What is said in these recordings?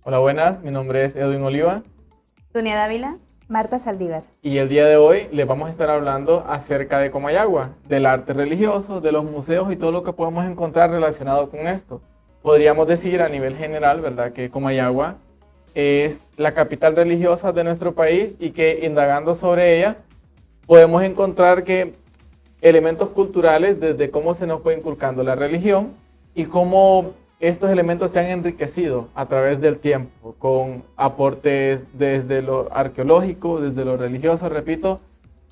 Hola, buenas, mi nombre es Edwin Oliva Dunia Dávila. Marta Saldívar. y el día de hoy les vamos a estar hablando acerca de Comayagua, del arte religioso, de los museos y todo lo que podemos encontrar relacionado con esto. Podríamos decir a nivel general, ¿verdad?, que Comayagua es la capital religiosa de nuestro país y que indagando sobre ella podemos encontrar que elementos culturales desde cómo se nos fue inculcando la religión y cómo estos elementos se han enriquecido a través del tiempo con aportes desde lo arqueológico, desde lo religioso, repito,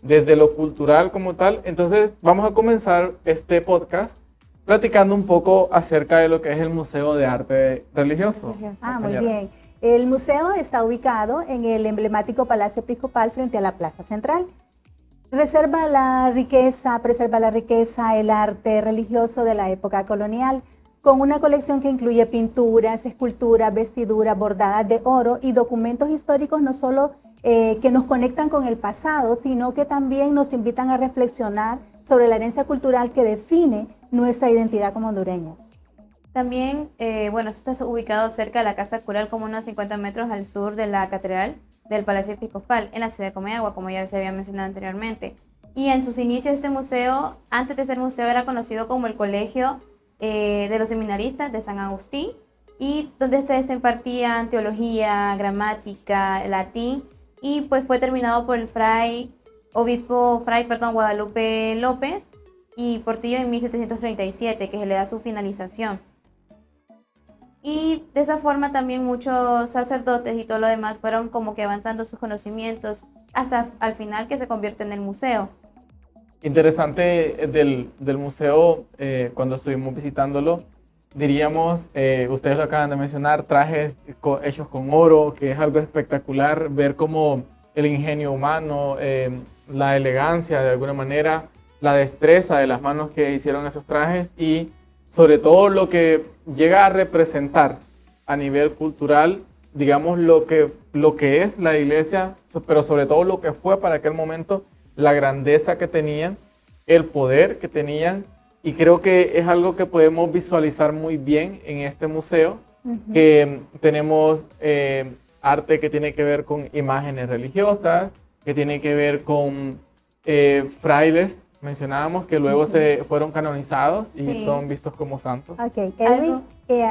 desde lo cultural como tal. Entonces vamos a comenzar este podcast platicando un poco acerca de lo que es el Museo de Arte Religioso. Muy Señora. bien. El museo está ubicado en el emblemático Palacio Episcopal frente a la Plaza Central. Preserva la riqueza, el arte religioso de la época colonial, con una colección que incluye pinturas, esculturas, vestiduras bordadas de oro y documentos históricos no solo que nos conectan con el pasado, sino que también nos invitan a reflexionar sobre la herencia cultural que define nuestra identidad como hondureños. También, esto está ubicado cerca de la Casa Cural, como unos 50 metros al sur de la Catedral del Palacio Episcopal, en la ciudad de Comayagua, como ya se había mencionado anteriormente. Y en sus inicios este museo, antes de ser museo, era conocido como el Colegio de los Seminaristas de San Agustín, y donde ustedes se impartían teología, gramática, latín, y pues fue terminado por el obispo Guadalupe López y Portillo en 1737, que se le da su finalización. Y de esa forma también muchos sacerdotes y todo lo demás fueron como que avanzando sus conocimientos hasta al final que se convierte en el museo. Interesante del museo, cuando estuvimos visitándolo, diríamos, ustedes lo acaban de mencionar, trajes hechos con oro, que es algo espectacular, ver cómo el ingenio humano, la elegancia de alguna manera, la destreza de las manos que hicieron esos trajes y sobre todo lo que llega a representar a nivel cultural, digamos, lo que es la iglesia, pero sobre todo lo que fue para aquel momento, la grandeza que tenían, el poder que tenían, y creo que es algo que podemos visualizar muy bien en este museo, que tenemos arte que tiene que ver con imágenes religiosas, que tiene que ver con frailes, mencionábamos, que luego se fueron canonizados y son vistos como santos. Ok, Edwin,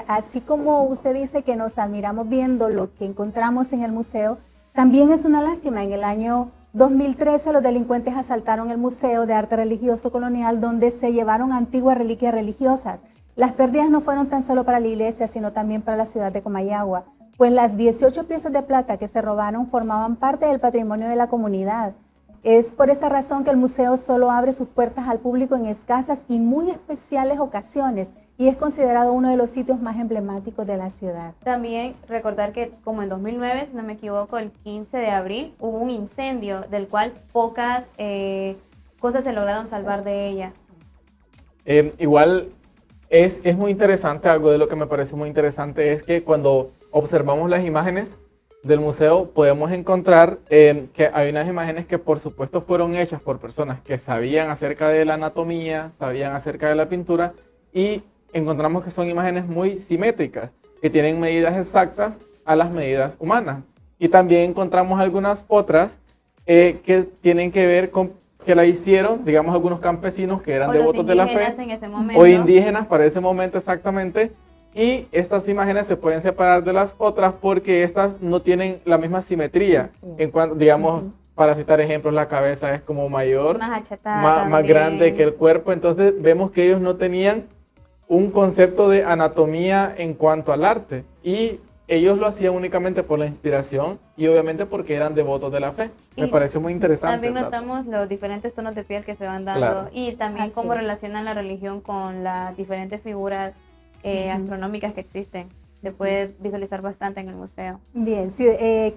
así como usted dice que nos admiramos viendo lo que encontramos en el museo, también es una lástima. En el año 2013 los delincuentes asaltaron el Museo de Arte Religioso Colonial, donde se llevaron antiguas reliquias religiosas. Las pérdidas no fueron tan solo para la iglesia, sino también para la ciudad de Comayagua, pues las 18 piezas de plata que se robaron formaban parte del patrimonio de la comunidad. Es por esta razón que el museo solo abre sus puertas al público en escasas y muy especiales ocasiones, y es considerado uno de los sitios más emblemáticos de la ciudad. También recordar que como en 2009, si no me equivoco, el 15 de abril hubo un incendio del cual pocas cosas se lograron salvar de ella. Igual es muy interesante, algo de lo que me parece muy interesante es que cuando observamos las imágenes del museo podemos encontrar que hay unas imágenes que por supuesto fueron hechas por personas que sabían acerca de la anatomía, sabían acerca de la pintura, y encontramos que son imágenes muy simétricas, que tienen medidas exactas a las medidas humanas. Y también encontramos algunas otras que tienen que ver con que la hicieron, digamos, algunos campesinos que eran devotos de la fe, o indígenas para ese momento exactamente. Y estas imágenes se pueden separar de las otras porque estas no tienen la misma simetría. En cuanto, digamos, para citar ejemplos, la cabeza es como mayor, más achatada, más grande que el cuerpo. Entonces vemos que ellos no tenían un concepto de anatomía en cuanto al arte. Y ellos lo hacían únicamente por la inspiración y obviamente porque eran devotos de la fe. Me pareció muy interesante. También notamos los diferentes tonos de piel que se van dando, claro, y también cómo relacionan la religión con las diferentes figuras astronómicas que existen. Se puede visualizar bastante en el museo. Bien,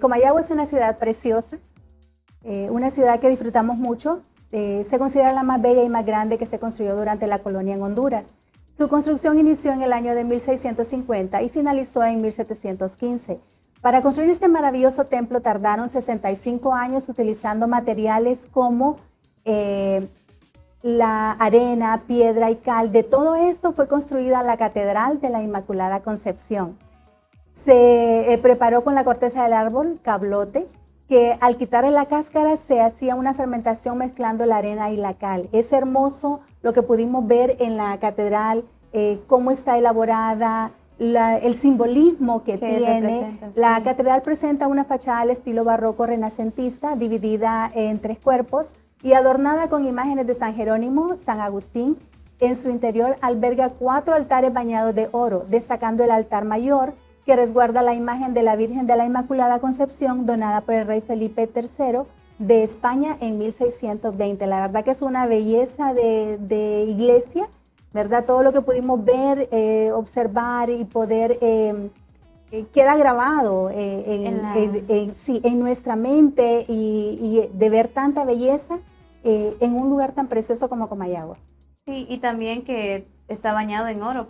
Comayagua es una ciudad preciosa, una ciudad que disfrutamos mucho. Se considera la más bella y más grande que se construyó durante la colonia en Honduras. Su construcción inició en el año de 1650 y finalizó en 1715. Para construir este maravilloso templo tardaron 65 años utilizando materiales como la arena, piedra y cal. De todo esto fue construida la Catedral de la Inmaculada Concepción. Se preparó con la corteza del árbol, cablote, que al quitarle la cáscara se hacía una fermentación mezclando la arena y la cal. Es hermoso lo que pudimos ver en la catedral, cómo está elaborada, el simbolismo que tiene. La catedral presenta una fachada al estilo barroco renacentista, dividida en 3 cuerpos y adornada con imágenes de San Jerónimo, San Agustín. En su interior alberga 4 altares bañados de oro, destacando el altar mayor, que resguarda la imagen de la Virgen de la Inmaculada Concepción, donada por el rey Felipe III de España en 1620. La verdad que es una belleza de iglesia, ¿verdad? Todo lo que pudimos ver, observar y poder queda grabado en nuestra mente y de ver tanta belleza en un lugar tan precioso como Comayagua. Sí, y también que está bañado en oro,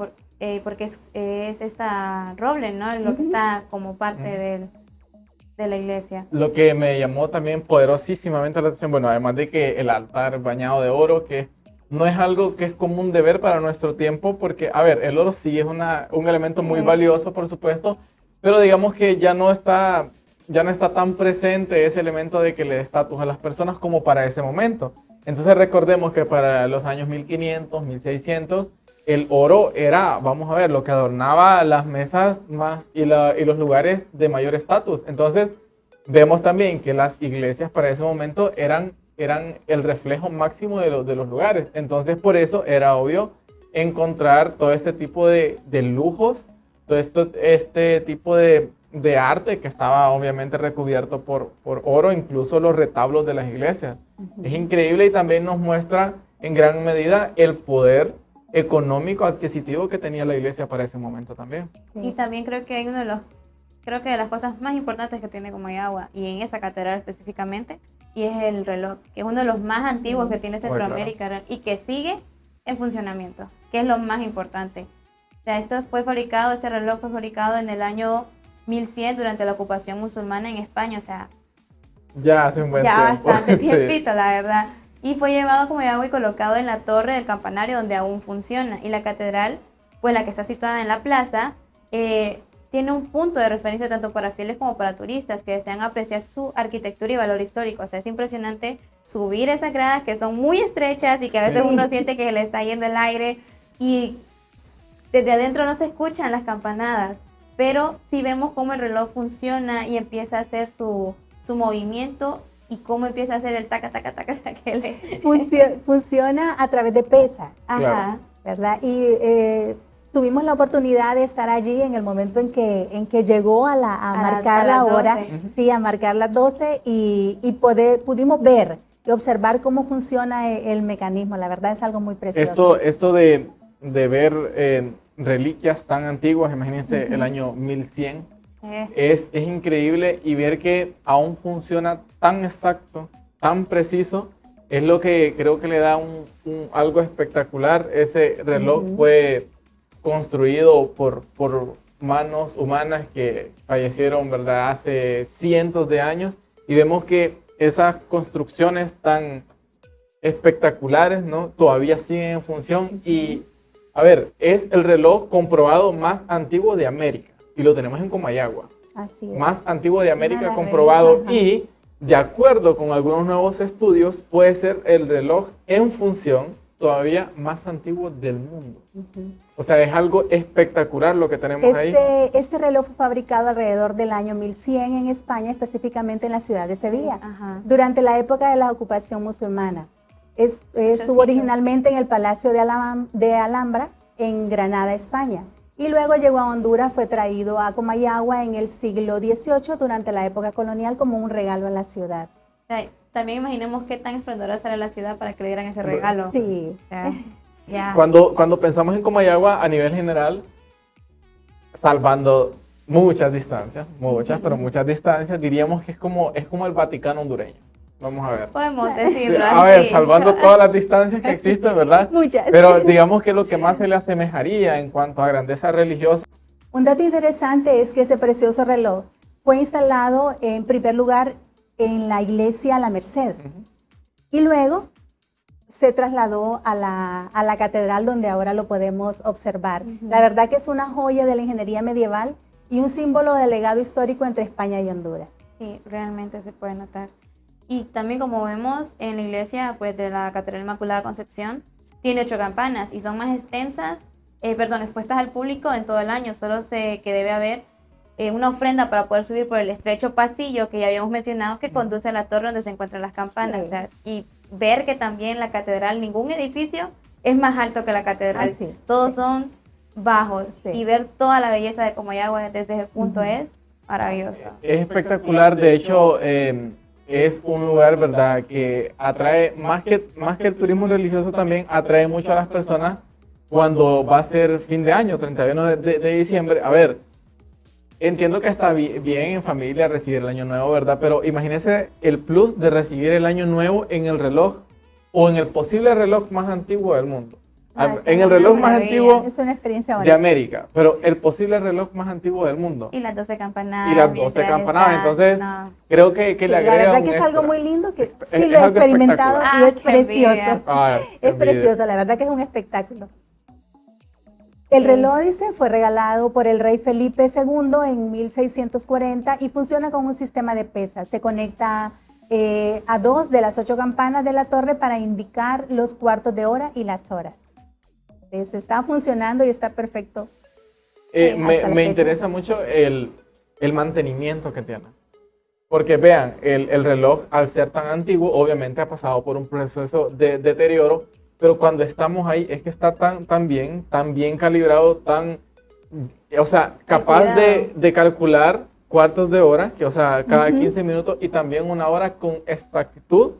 porque es esta roble, ¿no? Lo que está como parte de la iglesia. Lo que me llamó también poderosísimamente la atención, bueno, además de que el altar bañado de oro, que no es algo que es común de ver para nuestro tiempo, porque, a ver, el oro sí es un elemento muy valioso, por supuesto, pero digamos que ya no está tan presente ese elemento de que le dé estatus a las personas como para ese momento. Entonces recordemos que para los años 1500, 1600, el oro era, vamos a ver, lo que adornaba las mesas más y los lugares de mayor estatus. Entonces vemos también que las iglesias para ese momento eran el reflejo máximo de los lugares. Entonces por eso era obvio encontrar todo este tipo de lujos, todo este tipo de arte que estaba obviamente recubierto por oro, incluso los retablos de las iglesias. Es increíble y también nos muestra en gran medida el poder económico adquisitivo que tenía la iglesia para ese momento también. Y también creo que hay creo que de las cosas más importantes que tiene Comayagua, y en esa catedral específicamente, y es el reloj, que es uno de los más antiguos que tiene Centroamérica, claro, y que sigue en funcionamiento, que es lo más importante. O sea, este reloj fue fabricado en el año 1100 durante la ocupación musulmana en España, o sea, ya hace un buen tiempo. Bastante tiempito, sí. La verdad. Y fue llevado a Comayagua y colocado en la torre del campanario donde aún funciona. Y la catedral, pues la que está situada en la plaza, tiene un punto de referencia tanto para fieles como para turistas que desean apreciar su arquitectura y valor histórico. O sea, es impresionante subir esas gradas que son muy estrechas y que a veces uno siente que se le está yendo el aire y desde adentro no se escuchan las campanadas. Pero sí vemos cómo el reloj funciona y empieza a hacer su movimiento y cómo empieza a hacer el taca, taca, taca, taca. Funciona a través de pesas. Ajá. ¿Verdad? Y tuvimos la oportunidad de estar allí en el momento en que llegó a marcar la hora, sí, a marcar las 12 y pudimos ver y observar cómo funciona el mecanismo. La verdad es algo muy precioso. Esto de ver reliquias tan antiguas, imagínense el año 1100, es increíble, y ver que aún funciona tan exacto, tan preciso, es lo que creo que le da algo espectacular. Ese reloj fue construido por manos humanas que fallecieron, ¿verdad?, hace cientos de años, y vemos que esas construcciones tan espectaculares, ¿no?, todavía siguen en función. Y a ver, es el reloj comprobado más antiguo de América y lo tenemos en Comayagua. Así es. Más antiguo de América comprobado, y de acuerdo con algunos nuevos estudios puede ser el reloj en función todavía más antiguo del mundo. O sea, es algo espectacular lo que tenemos ahí. Este reloj fue fabricado alrededor del año 1100 en España, específicamente en la ciudad de Sevilla, durante la época de la ocupación musulmana. Estuvo originalmente en el Palacio de Alhambra, en Granada, España. Y luego llegó a Honduras, fue traído a Comayagua en el siglo XVIII, durante la época colonial, como un regalo a la ciudad. También imaginemos qué tan esplendorosa era la ciudad para que le dieran ese regalo. Sí. Cuando pensamos en Comayagua a nivel general, salvando muchas distancias, pero muchas distancias, diríamos que es como el Vaticano hondureño. Vamos a ver. Podemos decirlo a ver, salvando todas las distancias que existen, ¿verdad? Muchas. Pero digamos que lo que más se le asemejaría en cuanto a grandeza religiosa. Un dato interesante es que ese precioso reloj fue instalado en primer lugar en la iglesia La Merced, y luego se trasladó a la catedral, donde ahora lo podemos observar. La verdad que es una joya de la ingeniería medieval y un símbolo de legado histórico entre España y Honduras. Sí, realmente se puede notar. Y también como vemos en la iglesia pues, de la Catedral Inmaculada Concepción, tiene 8 campanas y son más extensas, expuestas al público en todo el año. Solo sé que debe haber una ofrenda para poder subir por el estrecho pasillo que ya habíamos mencionado que conduce a la torre donde se encuentran las campanas. Sí. O sea, y ver que también la catedral, ningún edificio es más alto que la catedral. Sí, Todos sí. son bajos Sí. y ver toda la belleza de Comayagua desde ese punto es maravilloso. Es espectacular, de hecho, es un lugar, ¿verdad?, que atrae, más que el turismo religioso también, atrae mucho a las personas cuando va a ser fin de año, 31 de diciembre. A ver, entiendo que está bien en familia recibir el año nuevo, ¿verdad? Pero imagínese el plus de recibir el año nuevo en el reloj o en el posible reloj más antiguo del mundo. Ah, En sí, el reloj más maravilla. antiguo Es una experiencia de bonita. América, pero el posible reloj más antiguo del mundo. Y las 12 campanadas. Y las 12 mientras campanadas, está- entonces no. creo que Sí, le la agrega verdad un que es extra. algo muy lindo que Es sí lo he algo experimentado espectacular. y es Ah, qué envidia. precioso. Ah, qué Es envidia. precioso, la verdad que es un espectáculo. El Sí. reloj, dice, fue regalado por el rey Felipe II en 1640 y funciona con un sistema de pesas. Se conecta a 2 de las 8 campanas de la torre para indicar los cuartos de hora y las horas. Entonces, está funcionando y está perfecto. Me, hasta la me fecha. interesa mucho el mantenimiento que tiene. Porque vean, el reloj, al ser tan antiguo, obviamente ha pasado por un proceso de deterioro, pero cuando estamos ahí es que está tan bien calibrado, o sea, capaz de calcular cuartos de hora, que o sea, cada 15 minutos y también una hora con exactitud,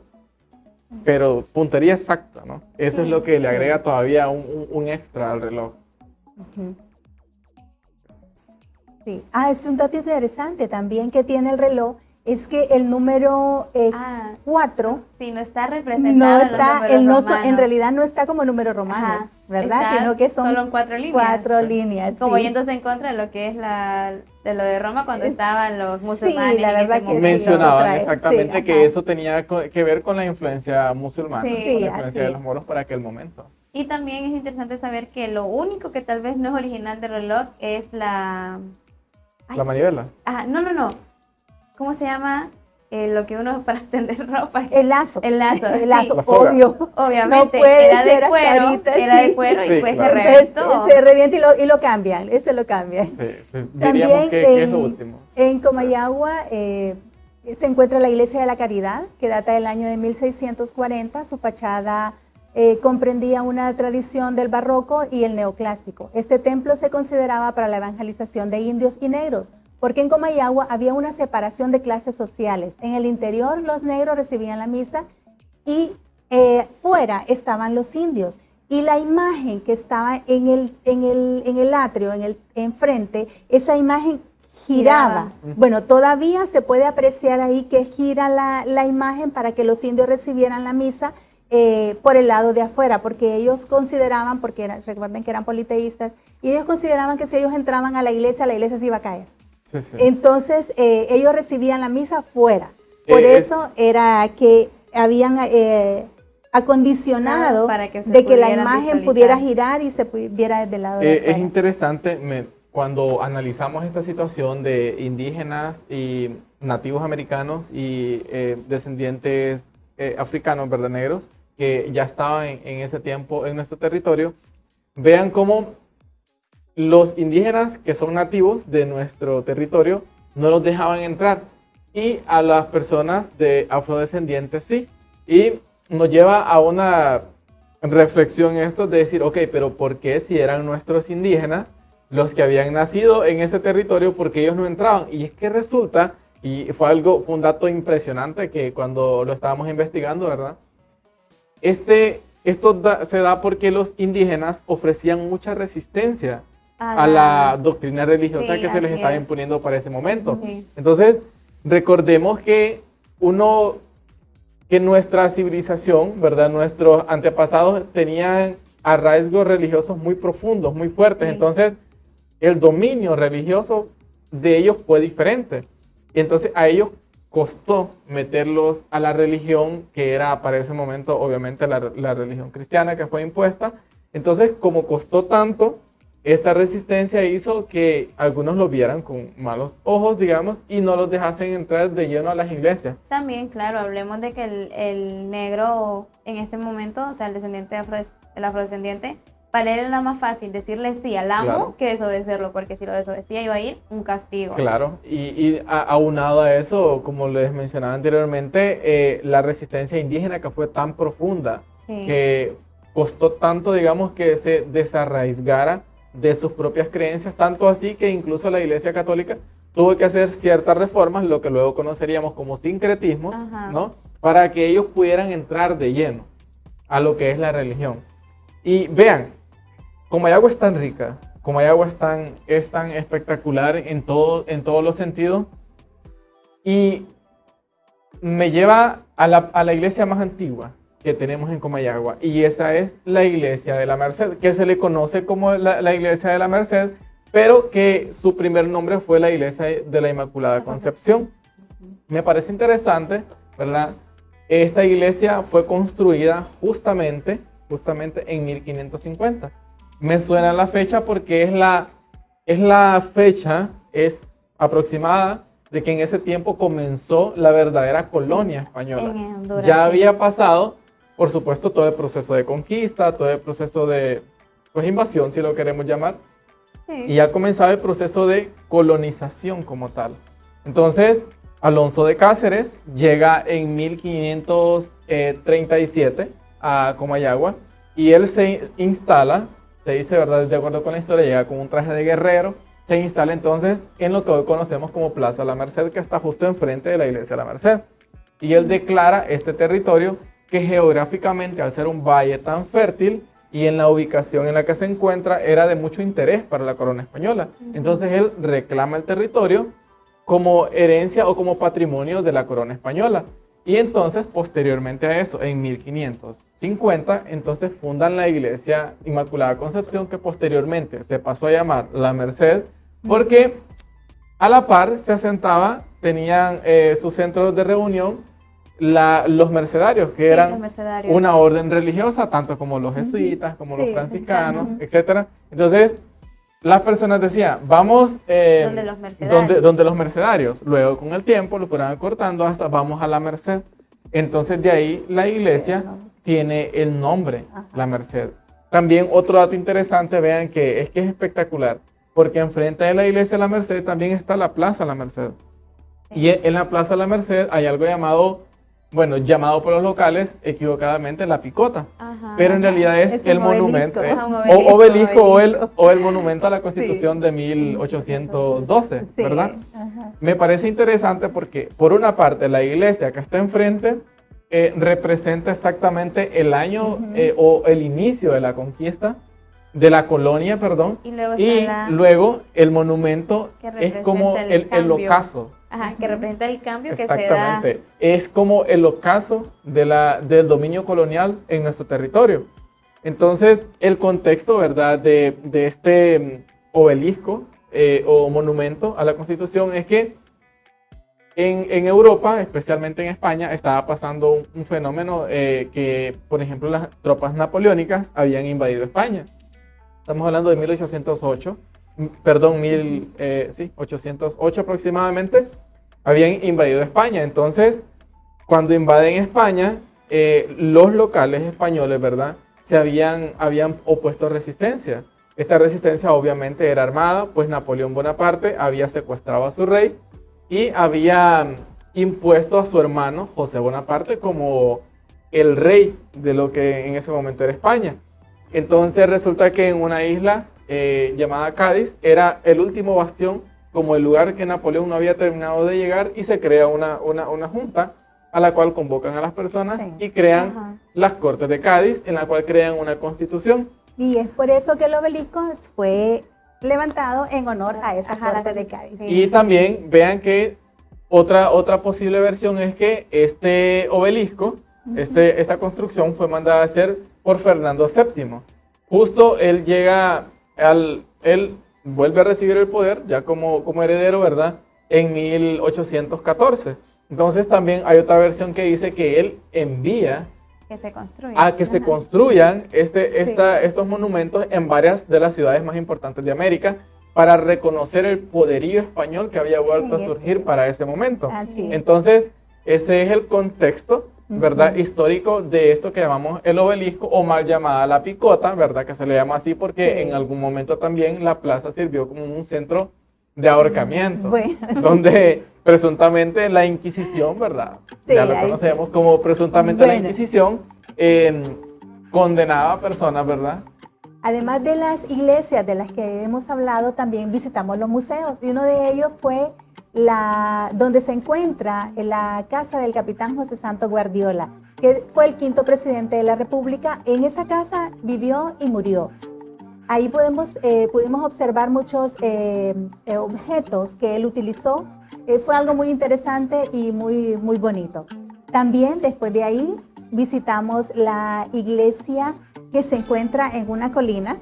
pero puntería exacta, ¿no? Eso es lo que le agrega todavía un extra al reloj. Ujú. Sí. Es un dato interesante también que tiene el reloj, es que el número 4 Sí, no está no representado está, en realidad no está como número romano, Ajá, ¿verdad? está Sino que son solo en 4 líneas. 4 líneas. Como sí. yéndose en contra de lo que es de lo de Roma cuando Es- estaban los musulmanes. la en verdad ese que sí. momento. Mencionaban trae, exactamente sí, que ajá. eso tenía que ver con la influencia musulmana, Sí, con la sí, influencia así de es. los moros para aquel momento. Y también es interesante saber que lo único que tal vez no es original del reloj es la... La manivela. No. ¿Cómo se llama? Lo que uno para extender ropa. El lazo. El lazo. El lazo, La soga. obvio. Obviamente, No puede era ser de hasta cuero, ahorita, era sí. de cuero Sí, y pues claro. se Entonces, reventó. se revienta y lo cambian, ese lo cambian. Diríamos que es lo último. En Comayagua se encuentra la Iglesia de la Caridad, que data del año de 1640. Su fachada comprendía una tradición del barroco y el neoclásico. Este templo se consideraba para la evangelización de indios y negros, porque en Comayagua había una separación de clases sociales. En el interior los negros recibían la misa y fuera estaban los indios. Y la imagen que estaba en el atrio, enfrente, esa imagen giraba. Bueno, todavía se puede apreciar ahí que gira la imagen para que los indios recibieran la misa por el lado de afuera, porque ellos consideraban, recuerden que eran politeístas, y ellos consideraban que si ellos entraban a la iglesia se iba a caer. Sí, sí. Entonces, ellos recibían la misa fuera. Por eso era que habían acondicionado Para que se de que la pudiera imagen visualizar. pudiera girar y se viera desde el lado de Es afuera. interesante cuando analizamos esta situación de indígenas y nativos americanos y descendientes africanos, ¿verdad? Negros, que ya estaban en ese tiempo en nuestro territorio. Vean cómo los indígenas que son nativos de nuestro territorio no los dejaban entrar y a las personas de afrodescendientes sí. Y nos lleva a una reflexión esto de decir, ok, pero ¿por qué si eran nuestros indígenas los que habían nacido en ese territorio, por qué ellos no entraban? Y es que resulta, y fue un dato impresionante que cuando lo estábamos investigando, ¿verdad? Esto se da porque los indígenas ofrecían mucha resistencia a la doctrina religiosa Sí, que se les así estaba es. imponiendo para ese momento. Sí. Entonces, recordemos que nuestra civilización, ¿verdad? Nuestros antepasados tenían arraigos religiosos muy profundos, muy fuertes. Sí. Entonces, el dominio religioso de ellos fue diferente. Y entonces a ellos costó meterlos a la religión que era para ese momento, obviamente, la religión cristiana que fue impuesta. Entonces, como costó tanto, esta resistencia hizo que algunos lo vieran con malos ojos, digamos, y no los dejasen entrar de lleno a las iglesias. También, claro, hablemos de que el negro en este momento, o sea, el descendiente el afrodescendiente, para él era más fácil decirle sí al amo Claro. que desobedecerlo, porque si lo desobedecía iba a ir un castigo. Claro, y aunado a eso, como les mencionaba anteriormente, la resistencia indígena que fue tan profunda, Sí. que costó tanto, digamos, que se desarraigara de sus propias creencias, tanto así que incluso la Iglesia Católica tuvo que hacer ciertas reformas, lo que luego conoceríamos como sincretismos, Ajá. ¿no? Para que ellos pudieran entrar de lleno a lo que es la religión. Y vean, Comayagua es tan rica, Comayagua es tan espectacular en todos los sentidos, y me lleva a la iglesia más antigua que tenemos en Comayagua, y esa es la iglesia de la Merced, que se le conoce como la iglesia de la Merced, pero que su primer nombre fue la iglesia de la Inmaculada Concepción. Me parece interesante, ¿verdad? Esta iglesia fue construida justamente en 1550. Me suena la fecha porque es la fecha aproximada de que en ese tiempo comenzó la verdadera colonia española. En Honduras, Ya sí. había pasado, por supuesto, todo el proceso de conquista, todo el proceso de invasión, si lo queremos llamar, Sí. y ya comenzaba el proceso de colonización como tal. Entonces, Alonso de Cáceres llega en 1537 a Comayagua, y él se instala, se dice, ¿verdad?, de acuerdo con la historia, llega con un traje de guerrero, se instala entonces en lo que hoy conocemos como Plaza La Merced, que está justo enfrente de la iglesia de la Merced. Y él declara este territorio que geográficamente, al ser un valle tan fértil y en la ubicación en la que se encuentra, era de mucho interés para la corona española. Entonces él reclama el territorio como herencia o como patrimonio de la corona española. Y entonces, posteriormente a eso, en 1550, entonces fundan la iglesia Inmaculada Concepción, que posteriormente se pasó a llamar La Merced, porque a la par se asentaba, tenían sus centros de reunión los mercedarios, que Sí, eran los mercedarios. una orden religiosa, tanto como los jesuitas, como Sí, los franciscanos, franciscanos. etc. Entonces, las personas decían, vamos Donde los mercedarios. donde los mercedarios. Luego, con el tiempo, lo fueron acortando hasta vamos a la Merced. Entonces, de ahí la iglesia tiene el nombre, Ajá. la Merced. También otro dato interesante, vean que es espectacular, porque enfrente de la iglesia de la Merced también está la Plaza La Merced. Y en la Plaza La Merced hay algo llamado por los locales equivocadamente la Picota. Ajá. Pero en realidad es Es el un monumento, obelisco. Un o obelisco obelisco. o el monumento a la Constitución Sí. de 1812, Sí, ¿verdad? ajá. Me parece interesante porque, por una parte, la iglesia que está enfrente representa exactamente el año o el inicio de la conquista, de la colonia, perdón, Y luego y está luego el monumento que es como representa el el cambio. ocaso. Ajá, que representa el cambio que se da. Exactamente, es como el ocaso del dominio colonial en nuestro territorio. Entonces, el contexto, ¿verdad?, de este obelisco o monumento a la Constitución es que en Europa, especialmente en España, estaba pasando un fenómeno que, por ejemplo, las tropas napoleónicas habían invadido España. Estamos hablando de 1808, perdón, 808 aproximadamente, habían invadido España. Entonces, cuando invaden España, los locales españoles, ¿verdad?, habían opuesto resistencia. Esta resistencia obviamente era armada, pues Napoleón Bonaparte había secuestrado a su rey y había impuesto a su hermano José Bonaparte como el rey de lo que en ese momento era España. Entonces resulta que en una isla llamada Cádiz era el último bastión, como el lugar que Napoleón no había terminado de llegar, y se crea una junta a la cual convocan a las personas y crean Ajá. las Cortes de Cádiz, en la cual crean una constitución. Y es por eso que el obelisco fue levantado en honor a esa Ajá, corte la- de Cádiz. sí. Y también vean que otra posible versión es que este obelisco, esta construcción fue mandada a hacer por Fernando VII. Justo él él vuelve a recibir el poder ya como heredero, ¿verdad?, en 1814. Entonces también hay otra versión que dice que él envía Que se construya. a que se construyan Sí. estos monumentos en varias de las ciudades más importantes de América para reconocer el poderío español que había vuelto a En surgir para ese momento. Así es. Entonces, ese es el contexto, ¿verdad? Ujú. Histórico de esto que llamamos el obelisco o mal llamada la picota, ¿verdad? Que se le llama así porque Sí. en algún momento también la plaza sirvió como un centro de ahorcamiento, Bueno, sí. donde presuntamente la Inquisición, ¿verdad? Sí, Ya lo ahí conocemos como presuntamente la Bueno. Inquisición, condenaba a personas, ¿verdad? Además de las iglesias de las que hemos hablado, también visitamos los museos y uno de ellos fue donde se encuentra la casa del capitán José Santos Guardiola, que fue el 5º presidente de la República. En esa casa vivió y murió. Ahí pudimos observar muchos objetos que él utilizó. Fue algo muy interesante y muy, muy bonito. También después de ahí visitamos la iglesia que se encuentra en una colina.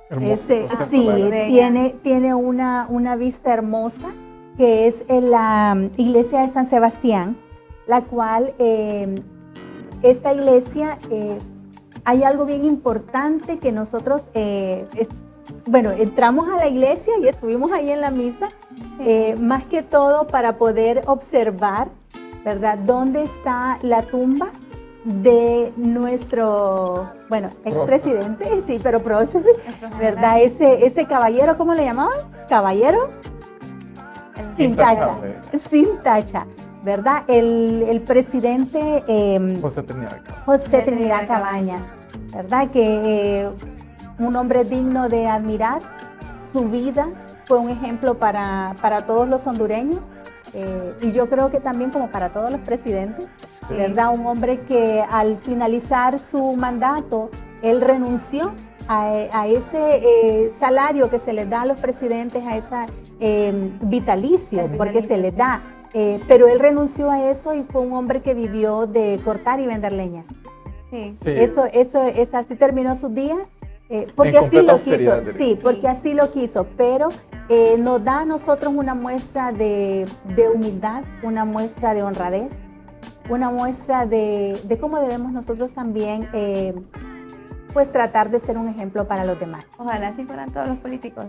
Hermoso, Sí, espectacular. tiene una vista hermosa, que es en la iglesia de San Sebastián, la cual esta iglesia hay algo bien importante que nosotros, bueno, entramos a la iglesia y estuvimos ahí en la misa, más que todo para poder observar, ¿verdad?, dónde está la tumba de nuestro, bueno, expresidente, sí, pero prócer, ¿verdad? Ese caballero, ¿cómo le llamaban? Caballero sin tacha, sin tacha, ¿verdad? El presidente José Trinidad Cabañas, ¿verdad? Que un hombre digno de admirar, su vida fue un ejemplo para todos los hondureños, y yo creo que también como para todos los presidentes, ¿verdad? Un hombre que al finalizar su mandato, él renunció a ese salario que se les da a los presidentes, a esa vitalicio, porque se les da, pero él renunció a eso y fue un hombre que vivió de cortar y vender leña. Sí. Eso así terminó sus días, porque así lo quiso, sí, porque así lo quiso, pero nos da a nosotros una muestra de humildad, una muestra de honradez, una muestra de cómo debemos nosotros también pues tratar de ser un ejemplo para los demás. Ojalá así fueran todos los políticos.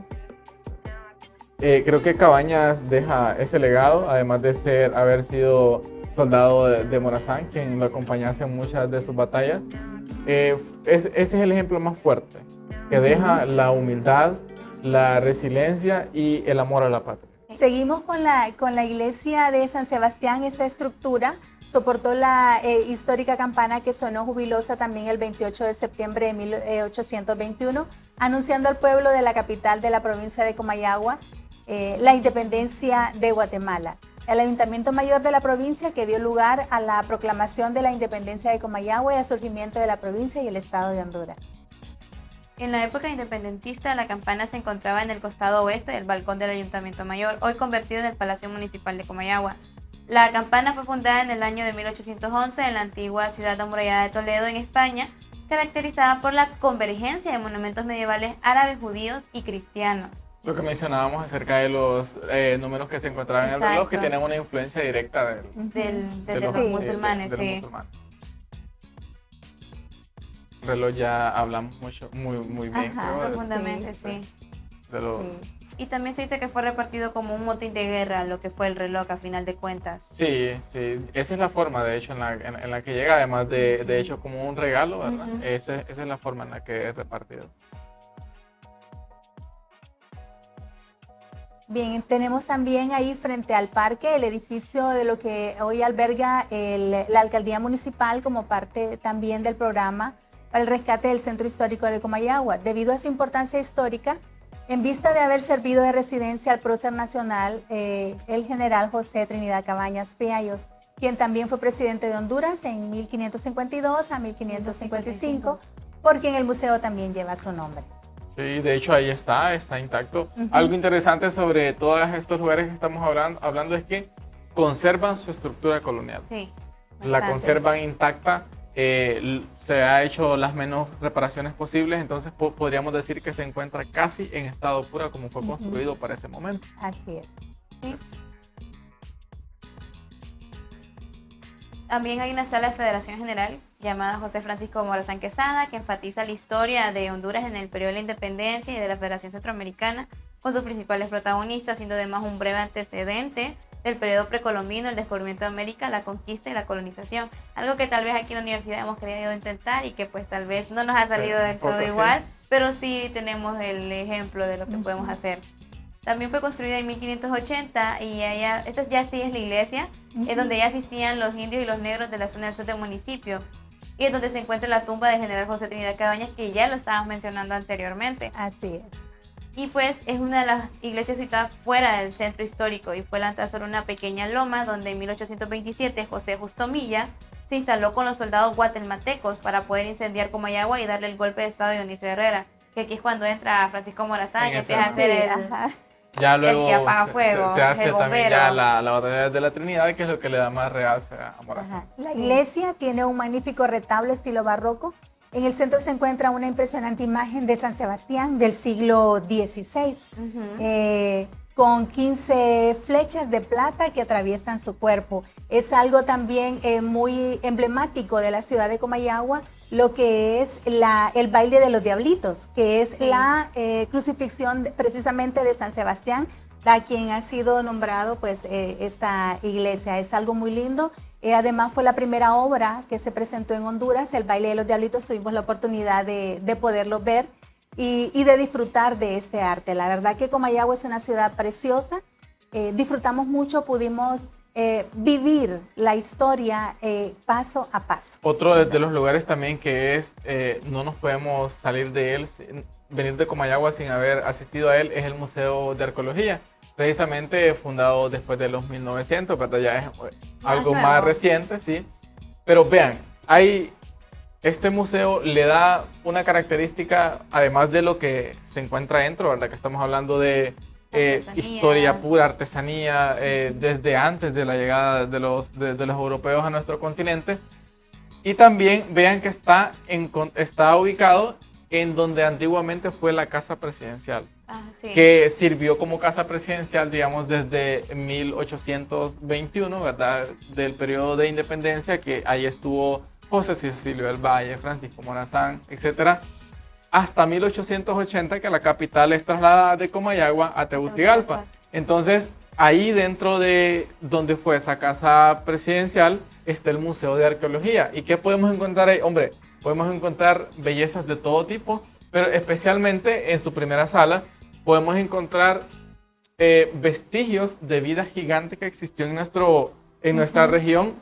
Creo que Cabañas deja ese legado, además de haber sido soldado de Morazán, quien lo acompañase en muchas de sus batallas. Ese es el ejemplo más fuerte, que deja la humildad, la resiliencia y el amor a la patria. Seguimos con la iglesia de San Sebastián. Esta estructura soportó la histórica campana que sonó jubilosa también el 28 de septiembre de 1821, anunciando al pueblo de la capital de la provincia de Comayagua la independencia de Guatemala. El Ayuntamiento Mayor de la provincia, que dio lugar a la proclamación de la independencia de Comayagua y al surgimiento de la provincia y el estado de Honduras. En la época independentista, la campana se encontraba en el costado oeste del balcón del Ayuntamiento Mayor, hoy convertido en el Palacio Municipal de Comayagua. La campana fue fundada en el año de 1811 en la antigua ciudad amurallada de Toledo, en España, caracterizada por la convergencia de monumentos medievales árabes, judíos y cristianos. Lo que mencionábamos acerca de los números que se encontraban en el reloj, que tienen una influencia directa de los musulmanes. De los musulmanes. El reloj ya hablamos muy bien. Profundamente, sí. Y también se dice que fue repartido como un motín de guerra, lo que fue el reloj a final de cuentas. Sí, esa es la forma, de hecho, en la que llega, además de hecho como un regalo, ¿verdad? Esa es la forma en la que es repartido. Bien, tenemos también ahí frente al parque el edificio de lo que hoy alberga la alcaldía municipal como parte también del programa para el rescate del centro histórico de Comayagua. Debido a su importancia histórica, en vista de haber servido de residencia al prócer nacional, el general José Trinidad Cabañas Friallos, quien también fue presidente de Honduras en 1552 a 1555, porque en el museo también lleva su nombre. Sí, de hecho ahí está intacto. Algo interesante sobre todos estos lugares que estamos hablando es que conservan su estructura colonial. Sí, la conservan intacta, se ha hecho las menos reparaciones posibles, entonces podríamos decir que se encuentra casi en estado puro como fue construido para ese momento. Así es. Sí. También hay una sala de Federación General llamada José Francisco Morazán Quesada, que enfatiza la historia de Honduras en el periodo de la independencia y de la Federación Centroamericana, con sus principales protagonistas, siendo además un breve antecedente del periodo precolombino, el descubrimiento de América, la conquista y la colonización. Algo que tal vez aquí en la universidad hemos querido intentar y que pues tal vez no nos ha salido del todo igual, pero sí tenemos el ejemplo de lo que podemos hacer. También fue construida en 1580 y esta ya sí es la iglesia, es donde ya asistían los indios y los negros de la zona del sur del municipio, y es donde se encuentra la tumba del general José Trinidad Cabañas, que ya lo estábamos mencionando anteriormente. Así es. Y pues es una de las iglesias situadas fuera del centro histórico y fue lanzada sobre una pequeña loma donde en 1827 José Justo Milla se instaló con los soldados guatemaltecos para poder incendiar Comayagua y darle el golpe de estado a Dionisio Herrera, que aquí es cuando entra Francisco Morazán y empieza a hacer ya luego que apaga fuego, se hace también ya la batalla de la Trinidad, que es lo que le da más realce a Morazán. La iglesia tiene un magnífico retablo estilo barroco. En el centro se encuentra una impresionante imagen de San Sebastián del siglo XVI, con 15 flechas de plata que atraviesan su cuerpo. Es algo también muy emblemático de la ciudad de Comayagua, lo que es el baile de los diablitos, que es la crucifixión precisamente de San Sebastián, a quien ha sido nombrado pues esta iglesia. Es algo muy lindo. Además fue la primera obra que se presentó en Honduras, el baile de los diablitos. Tuvimos la oportunidad de poderlo ver y de disfrutar de este arte. La verdad que Comayagua es una ciudad preciosa, disfrutamos mucho, pudimos vivir la historia paso a paso. Otro de los lugares también que es, no nos podemos salir de él, venir de Comayagua sin haber asistido a él, es el Museo de Arqueología, precisamente fundado después de los 1900, pero ya es algo más reciente, sí. Pero vean, este museo le da una característica, además de lo que se encuentra dentro, ¿verdad? Que estamos hablando de historia pura, artesanía, desde antes de la llegada de los europeos a nuestro continente. Y también vean que está ubicado en donde antiguamente fue la casa presidencial, que sirvió como casa presidencial, digamos, desde 1821, ¿verdad? Del periodo de independencia, que ahí estuvo José Cecilio del Valle, Francisco Morazán, etcétera, hasta 1880, que la capital es trasladada de Comayagua a Tegucigalpa. Entonces, ahí dentro de donde fue esa casa presidencial está el Museo de Arqueología. ¿Y qué podemos encontrar ahí? Hombre, podemos encontrar bellezas de todo tipo, pero especialmente en su primera sala podemos encontrar vestigios de vida gigante que existió en nuestra región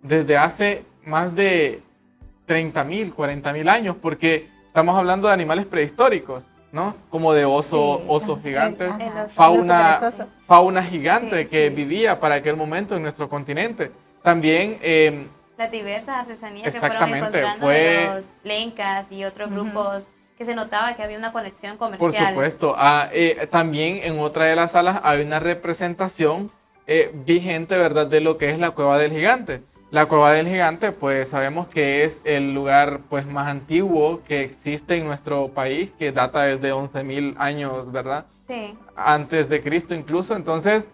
desde hace más de 30.000, 40.000 años, porque estamos hablando de animales prehistóricos, ¿no? Como de osos gigantes, fauna gigante que vivía para aquel momento en nuestro continente. También las diversas artesanías que fueron encontrando de los lencas y otros grupos, que se notaba que había una conexión comercial. Por supuesto. También en otra de las salas hay una representación vigente, ¿verdad?, de lo que es la Cueva del Gigante. La Cueva del Gigante, pues sabemos que es el lugar pues más antiguo que existe en nuestro país, que data desde 11.000 años, ¿verdad? Sí. Antes de Cristo incluso. Entonces,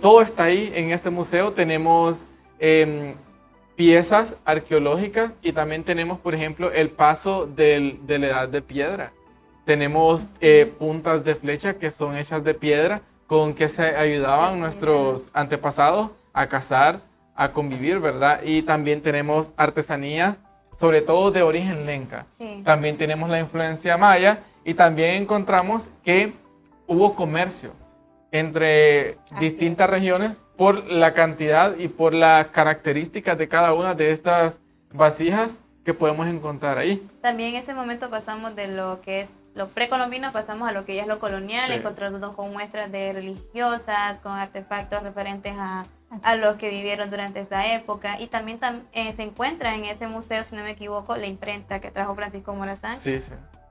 todo está ahí en este museo. Tenemos piezas arqueológicas y también tenemos, por ejemplo, el paso de la Edad de Piedra. Tenemos puntas de flecha que son hechas de piedra, con que se ayudaban nuestros antepasados a cazar, a convivir, ¿verdad? Y también tenemos artesanías, sobre todo de origen lenca. También tenemos la influencia maya y también encontramos que hubo comercio entre distintas regiones por la cantidad y por las características de cada una de estas vasijas que podemos encontrar ahí. También en ese momento pasamos de lo que es lo precolombino, pasamos a lo que ya es lo colonial, encontrándonos con muestras de religiosas, con artefactos referentes a los que vivieron durante esa época. Y también se encuentra en ese museo, si no me equivoco, la imprenta que trajo Francisco Morazán. Sí.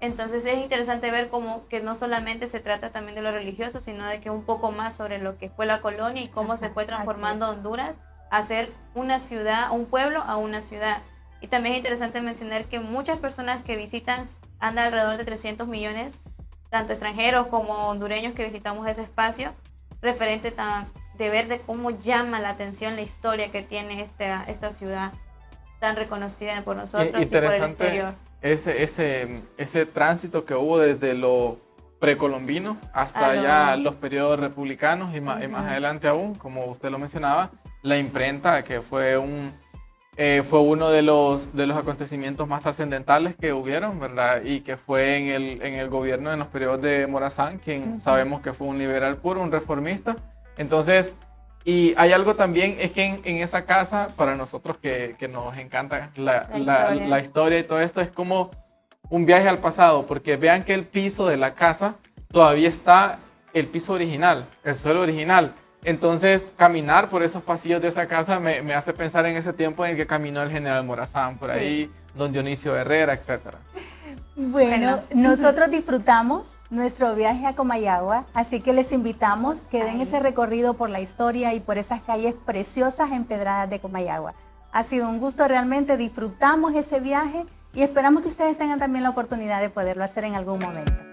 Entonces es interesante ver cómo que no solamente se trata también de lo religioso, sino de que un poco más sobre lo que fue la colonia y cómo se fue transformando Honduras a ser una ciudad, un pueblo a una ciudad. Y también es interesante mencionar que muchas personas que visitan, andan alrededor de 300 millones, tanto extranjeros como hondureños que visitamos ese espacio, referente de ver de cómo llama la atención la historia que tiene esta ciudad. tan reconocida por nosotros y por el Interesante exterior. ese tránsito que hubo desde lo precolombino hasta ya los periodos republicanos y más adelante aún, como usted lo mencionaba, la imprenta, que fue uno de los acontecimientos más trascendentales que hubieron, ¿verdad? Y que fue en el gobierno en los periodos de Morazán, quien sabemos que fue un liberal puro, un reformista. Entonces, y hay algo también, es que en esa casa, para nosotros que nos encanta la historia y todo esto, es como un viaje al pasado, porque vean que el piso de la casa todavía está el piso original, el suelo original. Entonces, caminar por esos pasillos de esa casa me hace pensar en ese tiempo en el que caminó el general Morazán, por ahí, don Dionisio Herrera, etc. Bueno, nosotros disfrutamos nuestro viaje a Comayagua, así que les invitamos que den ese recorrido por la historia y por esas calles preciosas empedradas de Comayagua. Ha sido un gusto realmente, disfrutamos ese viaje y esperamos que ustedes tengan también la oportunidad de poderlo hacer en algún momento.